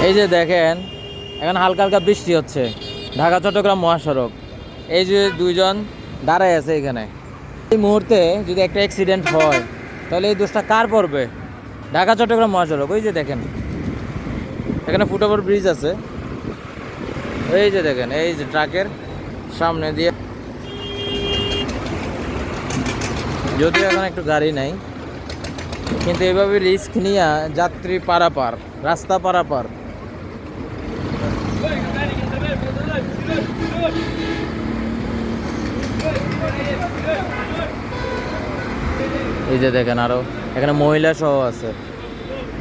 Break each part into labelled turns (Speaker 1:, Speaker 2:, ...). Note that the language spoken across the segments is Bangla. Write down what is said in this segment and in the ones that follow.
Speaker 1: এই যে দেখেন এখন হালকা হালকা বৃষ্টি হচ্ছে, ঢাকা চট্টগ্রাম মহাসড়ক। এই যে দুইজন দাঁড়ায় আছে এখানে। এই মুহূর্তে যদি একটা অ্যাক্সিডেন্ট হয় তাহলে এই দোষটা কার পড়বে? ঢাকা চট্টগ্রাম মহাসড়ক। ওই যে দেখেন এখানে ফুটওভার ব্রিজ আছে। এই যে দেখেন এই যে ট্রাকের সামনে দিয়ে, যদিও এখন একটু গাড়ি নাই, কিন্তু এভাবে রিস্ক নিয়ে যাত্রী পারাপার, রাস্তা পারাপার। এই যে দেখেন আরো এখানে মহিলা সহ আছে,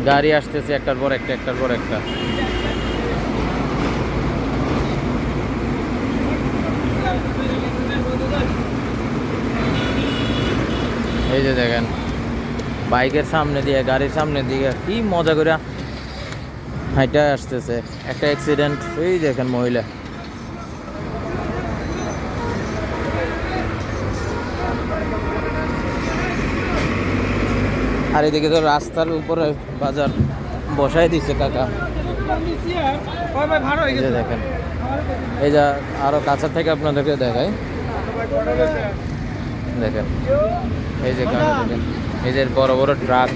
Speaker 1: গাড়ি আসতেছে একটার পর একটা একটার পর একটা। এই যে দেখেন বাইকের সামনে দিয়ে, গাড়ির সামনে দিয়ে কি মজা করে হাইটা আসতেছে, একটা অ্যাক্সিডেন্ট। এই দেখেন মহিলা। আর এদিকে তো রাস্তার উপরে বাজার বসাই দিচ্ছে কাকা। দেখেন এই যা আরো কাছা থেকে আপনাদেরকে দেখাই, দেখেন এই যে দেখেন এই যে বড় বড় ট্রাক,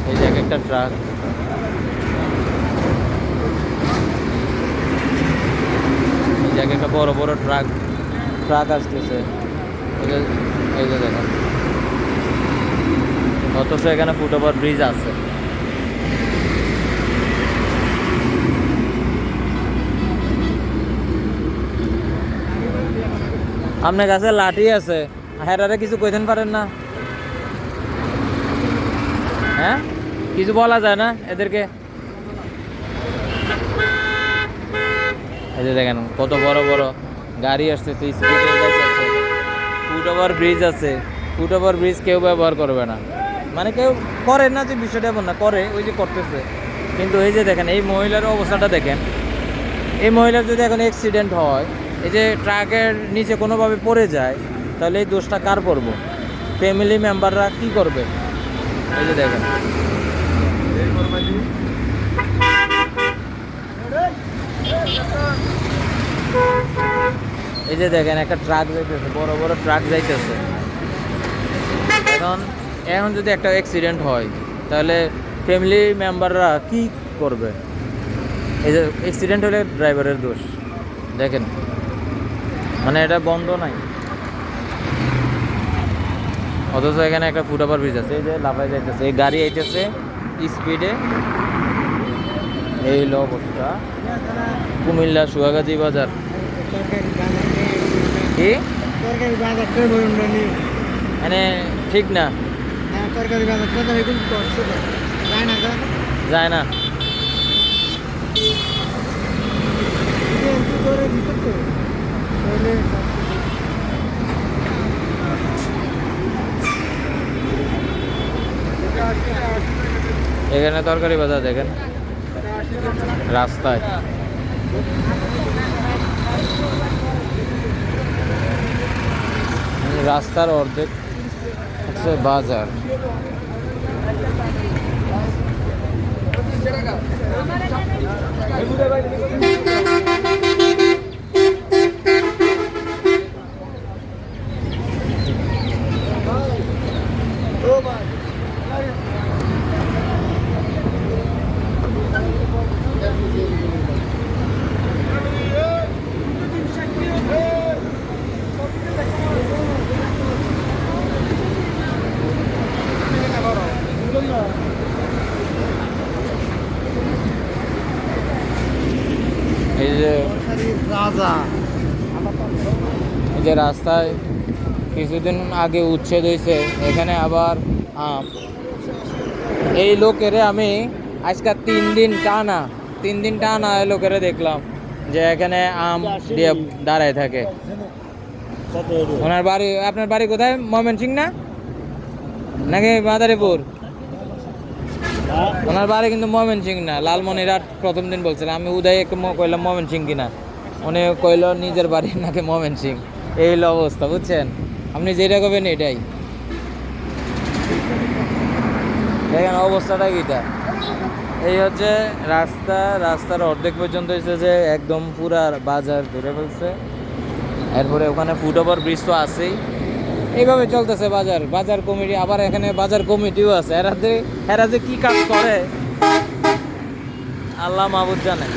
Speaker 1: এই যে একটা ট্রাক, এই যে একটা বড় বড় ট্রাক আসতেছে। এই যে দেখেন, অথচ এখানে ফুটওভার ব্রিজ আছে। আপনার কাছে লাঠি আছে, হেরারে কিছু কইতেন পারেন না? হ্যাঁ, কিছু বলা যায় না এদেরকে? এই যে দেখেন কত বড় বড় গাড়ি আসতেছে, স্পিডে যাইতেছে। ফুটওভার ব্রিজ আছে, ফুটওভার ব্রিজ কেউ ব্যবহার করবে না, মানে কেউ করে না, যে বিষয়টা এমন না, করে ওই যে করতেছে। কিন্তু এই যে দেখেন এই মহিলার অবস্থাটা দেখেন, এই মহিলার যদি এখন অ্যাক্সিডেন্ট হয়, এই যে ট্রাকের নিচে কোনোভাবে পড়ে যায়, তাহলে এই দোষটা কার পড়বো? ফ্যামিলি মেম্বাররা কি করবে? এই যে দেখেন এই যে দেখেন একটা ট্রাক যাইতেছে, বড় বড় ট্রাক যাইতেছে। এখন এখন যদি একটা অ্যাক্সিডেন্ট হয় তাহলে ফ্যামিলি মেম্বাররা কি করবে? এই যে অ্যাক্সিডেন্ট হলে ড্রাইভারের দোষ। দেখেন মানে এটা বন্ধ নাই, অথচ এখানে একটা ফুটওভার ব্রিজ আছে। এই যে লাফাই যাইতেছে, এই গাড়ি আইতেছে স্পিডে। এই হলো অবস্থা কুমিল্লা সুয়াগাজী বাজার। কি মানে ঠিক না, যায় না। এখানে তরকারি বাজার দেখেন রাস্তায়, রাস্তার অর্ধেক হচ্ছে বাজার। এই যে রাস্তায় কিছুদিন আগে উচ্ছেদ হয়েছে, এখানে আবার আম। এই লোকেরে আমি আজকে 3 দিন টানা এই লোকেরে দেখলাম যে এখানে আম দিয়ে দাঁড়ায় থাকে। ওনার বাড়ি, আপনার বাড়ি কোথায়? ময়মনসিংহ না নাকি মাদারীপুর? ওনার বাড়ি কিন্তু ময়মনসিংহ না, লালমনিরহাট। প্রথম দিন বলছিলাম আমি, উদয় কইলাম ময়মনসিংহ কিনা, উনি কইল নিজের বাড়ি নাকি ময়মনসিংহ। এই হলো অবস্থা, বুঝছেন? আপনি যেটা করবেন এটাই। দেখেন অবস্থাটা কিটা। এই হচ্ছে রাস্তা, রাস্তার অর্ধেক পর্যন্ত এসে যে একদম পুরা বাজার ধরে ফেলছে। এরপরে ওখানে ফুটওভার ব্রিজ তো আছেই। এইভাবে চলতেছে বাজার, বাজার কমিটি, আবার এখানে বাজার কমিটিও আছে। এরা যে কি কাজ করে আল্লাহ মাহবুদ জানে।